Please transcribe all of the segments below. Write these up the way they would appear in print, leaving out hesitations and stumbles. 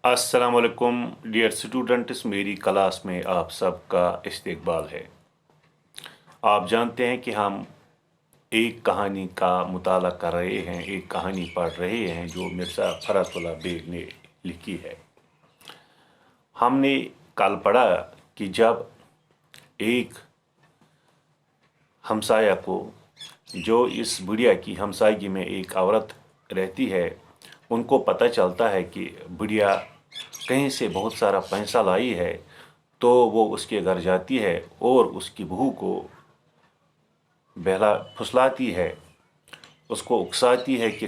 अस्सलाम वालेकुम dear students, मेरी क्लास में आप सबका इस्तकबाल है। आप जानते हैं कि हम एक कहानी का मुताला कर रहे हैं, एक कहानी पढ़ रहे हैं जो मिर्ज़ा फ़रतुल्लाह बेग ने लिखी है। हमने कल पढ़ा कि जब एक हमसाया को, जो इस बुढ़िया की हमसायगी में एक औरत रहती है, उनको पता चलता है कि बुढ़िया कहीं से बहुत सारा पैसा लाई है, तो वो उसके घर जाती है और उसकी बहू को बहला फुसलाती है, उसको उकसाती है कि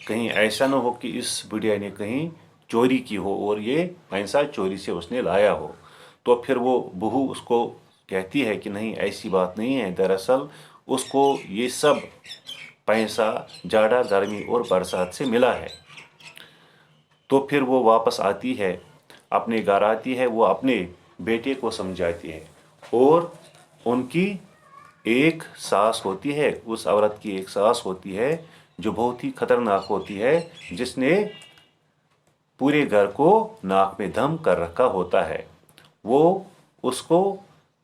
कहीं ऐसा न हो कि इस बुढ़िया ने कहीं चोरी की हो और ये पैसा चोरी से उसने लाया हो। तो फिर वो बहू उसको कहती है कि नहीं, ऐसी बात नहीं है, दरअसल उसको ये सब पैसा जाड़ा, गर्मी और बरसात से मिला है। तो फिर वो वापस आती है, अपने घर आती है, वो अपने बेटे को समझाती है और उनकी एक सास होती है, उस औरत की एक सास होती है जो बहुत ही खतरनाक होती है, जिसने पूरे घर को नाक में दम कर रखा होता है। वो उसको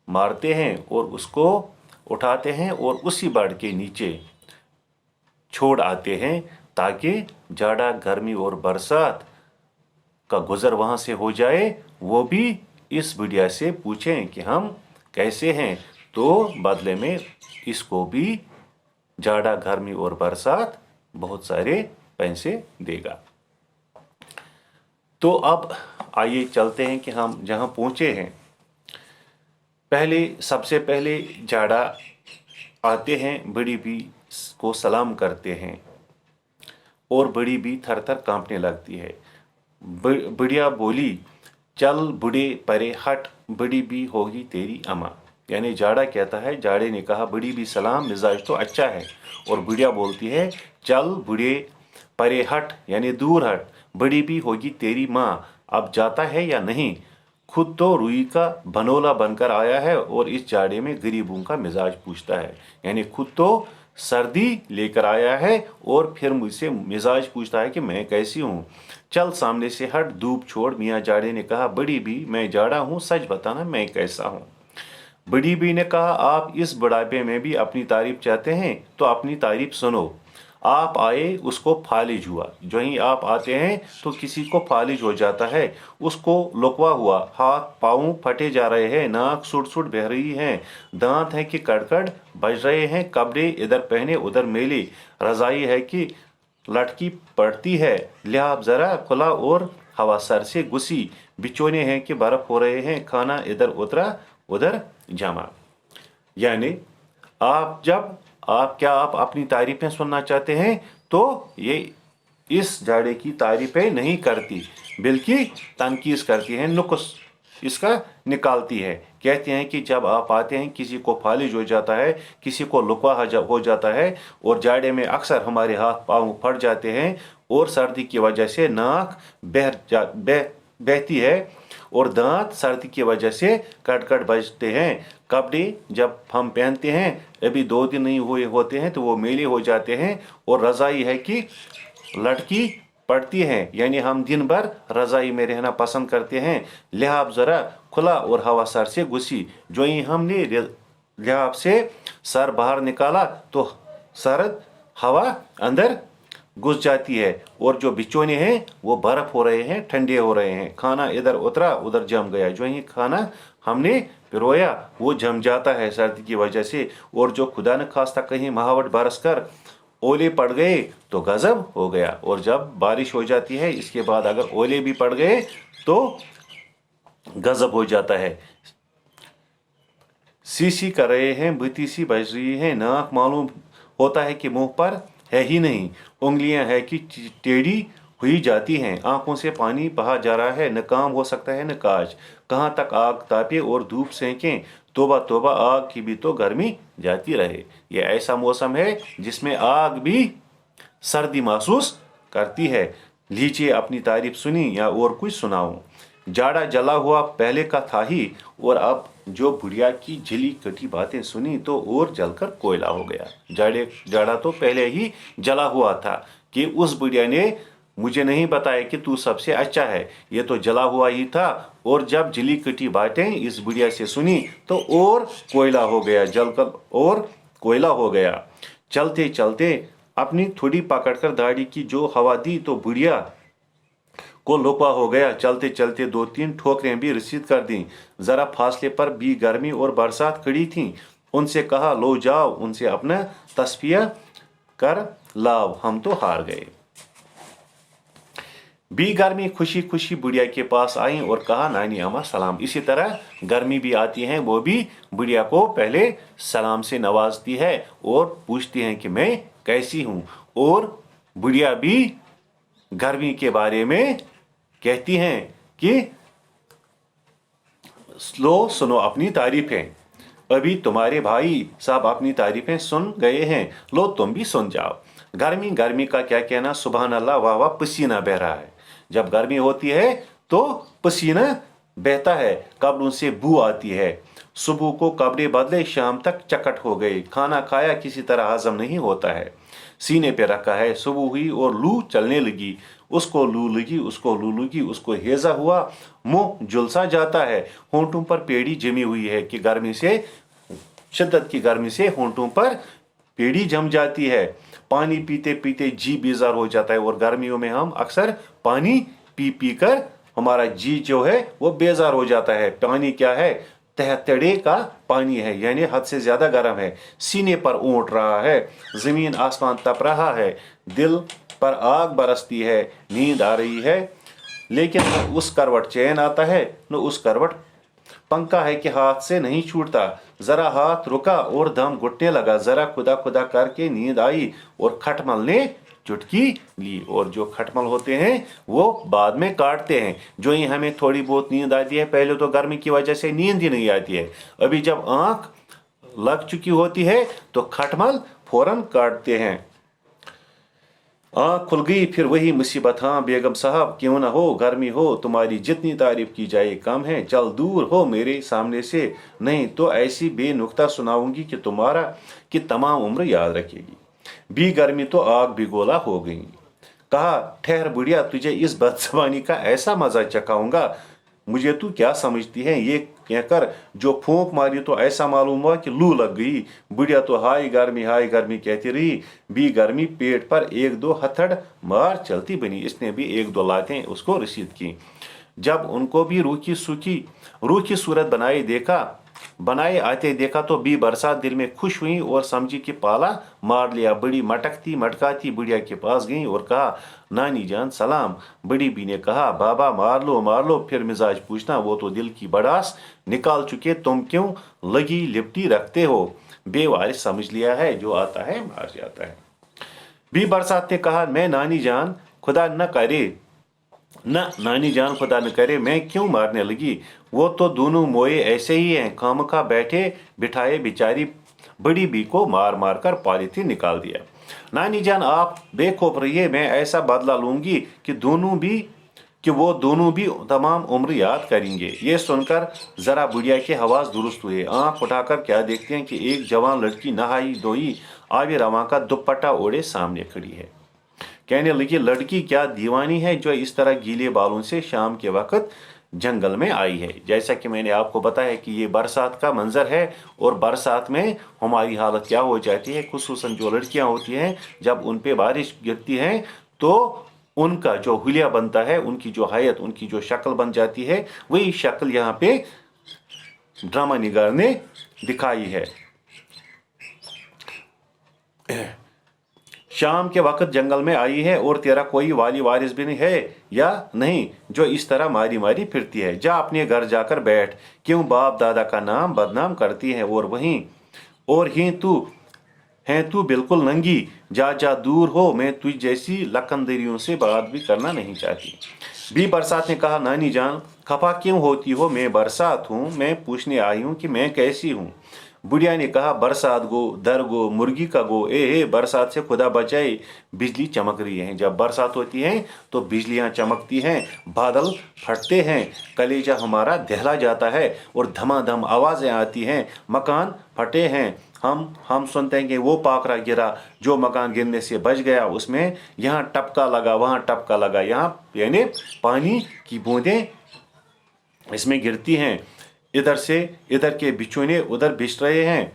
मारते हैं और उसको उठाते हैं और उसी बाड़ के नीचे छोड़ आते हैं ताकि जाड़ा, गर्मी और बरसात का गुजर वहाँ से हो जाए। वो भी इस बुढ़िया से पूछें कि हम कैसे हैं, तो बदले में इसको भी जाड़ा, गर्मी और बरसात बहुत सारे पैसे देगा। तो अब आइए चलते हैं कि हम जहाँ पहुँचे हैं। सबसे पहले जाड़ा आते हैं, बड़ी बी को सलाम करते हैं और बड़ी बी थर थर कांपने लगती है। बुढ़िया बोली, चल बूढ़े परे हट, बड़ी भी होगी तेरी अम्मा। यानी जाड़ा कहता है, जाड़े ने कहा बड़ी भी सलाम, मिजाज तो अच्छा है। और बुढ़िया बोलती है, चल बूढ़े परे हट, यानी दूर हट, बड़ी भी होगी तेरी माँ। अब जाता है या नहीं? खुद तो रुई का बनोला बनकर आया है और इस जाड़े में गरीबों का मिजाज पूछता है। यानी खुद तो सर्दी लेकर आया है और फिर मुझसे मिजाज पूछता है कि मैं कैसी हूँ। चल सामने से हट, धूप छोड़, मियाँ जाड़े ने कहा। बड़ी भी, मैं जाड़ा हूँ, सच बताना मैं कैसा हूँ। बड़ी बी ने कहा, आप इस बुढ़ापे में भी अपनी तारीफ चाहते हैं तो अपनी तारीफ सुनो। आप आए उसको फालिज हुआ, जो ही आप आते हैं तो किसी को फालिज हो जाता है, उसको लुकवा हुआ, हाथ पाँव फटे जा रहे हैं, नाक सुट सुट बह रही है, दांत है कि कड़कड़ बज रहे हैं, कपड़े इधर पहने उधर मेले, रजाई है कि लटकी पड़ती है, लिहाफ जरा खुला और हवा सर से घुसी, बिचौने हैं कि बर्फ हो रहे हैं, खाना इधर उतरा उधर जमा। यानी आप अपनी तारीफें सुनना चाहते हैं तो ये इस जाड़े की तारीफें नहीं करती, बल्कि तनकीस करती है, नुक्स इसका निकालती है। कहते हैं कि जब आप आते हैं किसी को फालिज हो जाता है, किसी को लुकवा हो जाता है, और जाड़े में अक्सर हमारे हाथ पाँव फट जाते हैं और सर्दी की वजह से नाक बहती है और दांत सर्दी की वजह से कट बजते हैं। कपड़े जब हम पहनते हैं, अभी 2 दिन नहीं हुए होते हैं, तो वो मेले हो जाते हैं और रजाई है कि लटकी पड़ती है, यानी हम दिन भर रजाई में रहना पसंद करते हैं। लिहाफ जरा खुला और हवा सर से घुसी, जो ही हमने लिहाफ से सर बाहर निकाला तो सर्द हवा अंदर घुस जाती है और जो बिचौने हैं वो बर्फ हो रहे हैं, ठंडे हो रहे हैं, खाना इधर उतरा उधर जम गया, जो ही खाना हमने पिरोया वो जम जाता है सर्दी की वजह से। और जो खुदा न खास्ता कहीं महावट बरस कर ओले पड़ गए तो गजब हो गया, और जब बारिश हो जाती है इसके बाद अगर ओले भी पड़ गए तो गजब हो जाता है। सीसी कर रहे हैं, बत्ती सी बज रही है, नाक मालूम होता है कि मुंह पर है ही नहीं, उंगलियां है कि टेढ़ी हुई जाती हैं, आंखों से पानी बहा जा रहा है, न काम हो सकता है न काज, कहाँ तक आग तापे और धूप सेकें, तोबा तोबा आग की भी तो गर्मी जाती रहे। ये ऐसा मौसम है जिसमें आग भी सर्दी महसूस करती है। लीजिए अपनी तारीफ सुनी या और कुछ सुनाऊं। जाड़ा जला हुआ पहले का था ही, और अब जो बुढ़िया की जली कटी बातें सुनी तो और जलकर कोयला हो गया। जाड़ा तो पहले ही जला हुआ था कि उस बुढ़िया ने मुझे नहीं बताया कि तू सबसे अच्छा है, ये तो जला हुआ ही था। और जब जली कटी बातें इस बुढ़िया से सुनी तो और कोयला हो गया, जलकर और कोयला हो गया। चलते चलते अपनी थोड़ी पकड़कर दाढ़ी की जो हवा दी तो बुढ़िया को लुकवा हो गया। चलते चलते 2-3 ठोकरें भी रसीद कर दी। जरा फासले पर भी गर्मी और बरसात खड़ी थी। उनसे कहा, लो जाओ उनसे अपना तस्फिया कर लाओ, हम तो हार गए। बी गर्मी खुशी खुशी बुढ़िया के पास आई और कहा, नानी अम्मा सलाम। इसी तरह गर्मी भी आती है, वो भी बुढ़िया को पहले सलाम से नवाजती है और पूछती है कि मैं कैसी हूँ। और बुढ़िया भी गर्मी के बारे में कहती हैं कि लो सुनो अपनी तारीफें, अभी तुम्हारे भाई साहब अपनी तारीफें सुन गए हैं, लो तुम भी सुन जाओ। गर्मी गर्मी का क्या कहना, सुबहान अल्लाह, वाह वाह, पसीना बह रहा है। जब गर्मी होती है तो पसीना बहता है, कपड़ों से बू आती है। सुबह को कपड़े बदले, शाम तक चकट हो गई। खाना खाया किसी तरह हजम नहीं होता है, सीने पे रखा है। सुबह हुई और लू चलने लगी, उसको लू लगी, उसको लू लगी, उसको हेजा हुआ, मुंह झुलसा जाता है, होंठों पर पेड़ी जमी हुई है कि गर्मी से, शिद्दत की गर्मी से होंठों पर पेड़ी जम जाती है। पानी पीते पीते जी बेजार हो जाता है, और गर्मियों में हम अक्सर पानी पी पी कर हमारा जी जो है वो बेजार हो जाता है। पानी क्या है, तहतड़े का पानी है, यानी हद से ज्यादा गर्म है, सीने पर ऊँट रहा है, जमीन आसमान तप रहा है, दिल पर आग बरसती है, नींद आ रही है, लेकिन न उस करवट चैन आता है, न उस करवट पंखा है कि हाथ से नहीं छूटता। जरा हाथ रुका और दम घुटने लगा, जरा खुदा खुदा करके नींद आई और खटमल ने चुटकी ली। और जो खटमल होते हैं वो बाद में काटते हैं। जो ही हमें थोड़ी बहुत नींद आती है, पहले तो गर्मी की वजह से नींद ही नहीं आती है, अभी जब आंख लग चुकी होती है तो खटमल फौरन काटते हैं। आँख खुल गई, फिर वही मुसीबत, हाँ बेगम साहब क्यों ना हो, गर्मी हो, तुम्हारी जितनी तारीफ की जाए कम है, चल दूर हो मेरे सामने से, नहीं तो ऐसी बेनुक्ता सुनाऊंगी कि कि तमाम उम्र याद रखेगी। बी गर्मी तो आग भिगोला हो गई। कहा, ठहर बुढ़िया, तुझे इस बदजबानी का ऐसा मजा चखाऊंगा, मुझे तू क्या समझती है। ये कहकर जो फूंक मारी तो ऐसा मालूम हुआ कि लू लग गई। बुढ़िया तो हाय गर्मी कहती रही। बी गर्मी पेट पर 1-2 हथड़ मार चलती बनी। इसने भी 1-2 लातें उसको रसीद की। जब उनको भी रूखी सूरत बनाए आते देखा तो बी बरसात दिल में खुश हुई और समझी कि पाला मार लिया। बड़ी मटकती मटकाती बुढ़िया के पास गई और कहा, नानी जान सलाम। बड़ी बी ने कहा, बाबा मार लो, फिर मिजाज पूछना, वो तो दिल की बड़ास निकाल चुके, तुम क्यों लगी लिपटी रखते हो। बेवारिस समझ लिया है, जो आता है मार जाता है। बी बरसात ने कहा, मैं नानी जान खुदा न करे मैं क्यों मारने लगी, वो तो दोनों मोए ऐसे ही हैं, खामखा बैठे बिठाए बेचारी बड़ी बी को मार मार कर पॉलीथीन निकाल दिया। नानी जान आप बेखौफ रहिए, मैं ऐसा बदला लूंगी कि वो दोनों भी तमाम उम्र याद करेंगे। ये सुनकर जरा बुढ़िया के हवास दुरुस्त हुए। आंख उठाकर क्या देखते हैं कि एक जवान लड़की नहाई धोई आवे रवा का दुपट्टा ओढ़े सामने खड़ी है। कहने लगी, लड़की क्या दीवानी है जो इस तरह गीले बालों से शाम के वक्त जंगल में आई है। जैसा कि मैंने आपको बताया कि ये बरसात का मंजर है, और बरसात में हमारी हालत क्या हो जाती है, खुसूसन जो लड़कियां होती हैं जब उन पे बारिश गिरती है तो उनका जो हुलिया बनता है, उनकी जो हैयत, उनकी जो शक्ल बन जाती है, वही शक्ल यहाँ पे ड्रामा निगार ने दिखाई है। शाम के वक्त जंगल में आई है और तेरा कोई वाली वारिस भी नहीं है या नहीं जो इस तरह मारी मारी फिरती है। जा अपने घर जाकर बैठ, क्यों बाप दादा का नाम बदनाम करती है, और ही तू बिल्कुल नंगी, जा दूर हो, मैं तुझ जैसी लकंदरियों से बात भी करना नहीं चाहती। बी बरसात ने कहा, नानी जान खफा क्यों होती हो, मैं बरसात हूँ, मैं पूछने आई हूँ कि मैं कैसी हूँ। बुढ़िया ने कहा, बरसात गो दर गो मुर्गी का गो, बरसात से खुदा बचाए, बिजली चमक रही है। जब बरसात होती है तो बिजलियां चमकती हैं, बादल फटते हैं, कलेजा हमारा दहला जाता है और धमाधम आवाजें आती हैं, मकान फटे हैं, हम सुनते हैं कि वो पाकरा गिरा जो मकान गिरने से बच गया, उसमें यहाँ टपका लगा, वहाँ टपका लगा, यहाँ यानी पानी की बूंदें इसमें गिरती हैं। इधर से इधर के बिछोने उधर बिछ रहे हैं,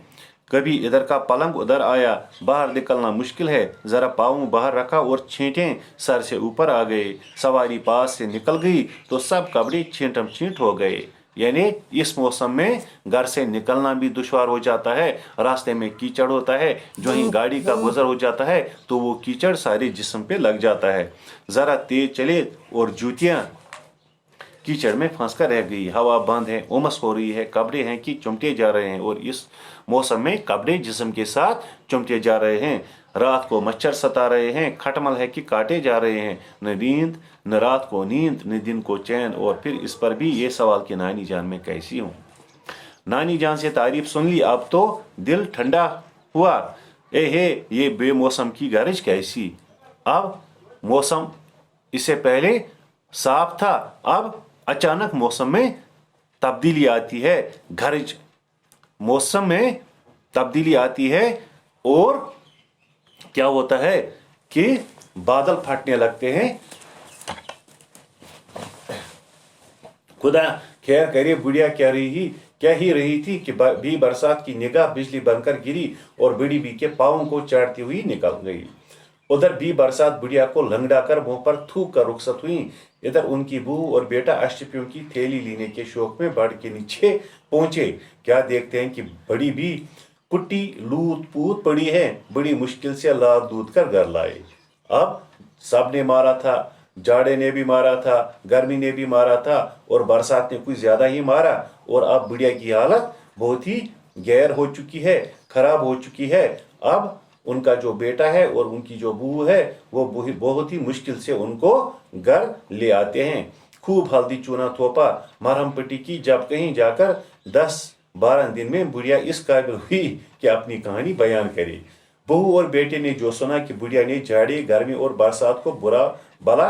कभी इधर का पलंग उधर आया, बाहर निकलना मुश्किल है। जरा पाँव बाहर रखा और छींटें सर से ऊपर आ गए। सवारी पास से निकल गई तो सब कपड़े छींटम छींट हो गए। यानी इस मौसम में घर से निकलना भी दुश्वार हो जाता है, रास्ते में कीचड़ होता है, जो ही गाड़ी का गुजर हो जाता है तो वो कीचड़ सारे जिस्म पे लग जाता है। ज़रा तेज चले और जूतियाँ कीचड़ में फंस कर रह गई। हवा बंद है, उमस हो रही है, कपड़े हैं कि चुमटे जा रहे हैं, और इस मौसम में कपड़े जिस्म के साथ चुमटे जा रहे हैं। रात को मच्छर सता रहे हैं, खटमल है कि काटे जा रहे हैं। न नींद, न रात को नींद, न दिन को चैन। और फिर इस पर भी ये सवाल कि नानी जान मैं कैसी हूँ। नानी जान से तारीफ सुन ली, अब तो दिल ठंडा हुआ। ए हे ये बेमौसम की गरज कैसी। अब मौसम इससे पहले साफ था, अब अचानक मौसम में तब्दीली आती है। गरज मौसम में तब्दीली आती है और क्या होता है कि बादल फटने लगते हैं। खुदा खैर करे, बुढ़िया क्या ही रही थी कि भी बरसात की निगाह बिजली बनकर गिरी और बड़ी बी के पाँव को चाटती हुई निकल गई। उधर भी बरसात बुढ़िया को लंगड़ा कर मुंह पर थूक कर रुखसत हुई। इधर उनकी बहू और बेटा अष्टपियों की थैली लेने के शौक में बाड़ के नीचे पहुंचे। क्या देखते हैं कि बड़ी भी कुट्टी लूट पूत पड़ी है, बड़ी मुश्किल से लाल दूध कर घर लाए। अब सब ने मारा था, जाड़े ने भी मारा था, गर्मी ने भी मारा था और बरसात ने कुछ ज्यादा ही मारा। और अब बुढ़िया की हालत बहुत ही गैर हो चुकी है, खराब हो चुकी है। अब उनका जो बेटा है और उनकी जो बहू है वो बहुत ही मुश्किल से उनको घर ले आते हैं। खूब हल्दी चूना थोपा, मरहम पट्टी की। जब कहीं जाकर 10-12 दिन में बुढ़िया इस काबिल हुई कि अपनी कहानी बयान करे। बहू और बेटे ने जो सुना कि बुढ़िया ने जाड़े, गर्मी और बरसात को बुरा भला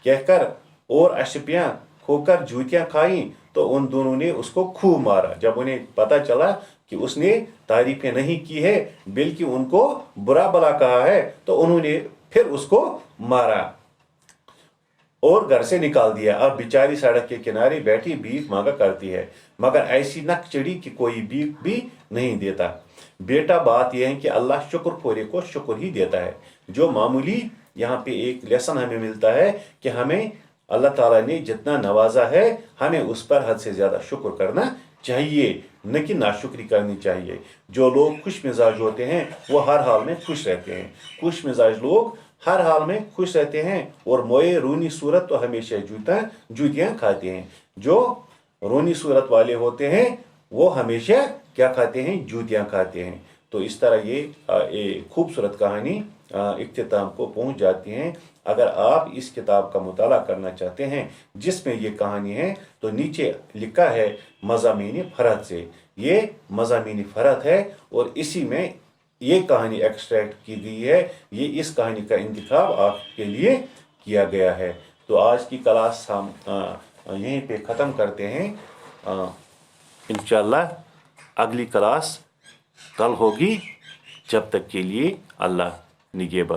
कहकर और अशपियां खोकर जूतियां खाई, तो उन दोनों ने उसको खूब मारा। जब उन्हें पता चला कि उसने तारीफें नहीं की है बल्कि उनको बुरा भला कहा है, तो उन्होंने फिर उसको मारा और घर से निकाल दिया। अब बेचारी सड़क के किनारे बैठी भीख मांगा करती है, मगर ऐसी नक चढ़ी कि कोई भीख भी नहीं देता। बेटा बात यह है कि अल्लाह शुक्रखोरे को शुक्र ही देता है। जो मामूली यहाँ पे एक लेसन हमें मिलता है कि हमें अल्लाह ताला ने जितना नवाजा है हमें उस पर हद से ज्यादा शुक्र करना चाहिए, न कि नाशुक्री करनी चाहिए। जो लोग खुश मिजाज होते हैं वो हर हाल में खुश रहते हैं। खुश मिजाज लोग हर हाल में खुश रहते हैं और मोए रूनी सूरत तो हमेशा जूतियां खाते हैं। जो रोनी सूरत वाले होते हैं वो हमेशा क्या खाते हैं, जूतियां खाते हैं। तो इस तरह ये खूबसूरत कहानी इख्तिताम को पहुंच जाती हैं। अगर आप इस किताब का मुताला करना चाहते हैं जिसमें ये कहानी है, तो नीचे लिखा है मज़ामीन फ़रहत से। ये मज़ामीन फ़रहत है और इसी में ये कहानी एक्सट्रैक्ट की गई है। ये इस कहानी का इंतखाब आपके लिए किया गया है। तो आज की क्लास हम यहीं पे ख़त्म करते हैं। इंशाअल्लाह अगली क्लास कल होगी। जब तक के लिए अल्लाह निगहबान।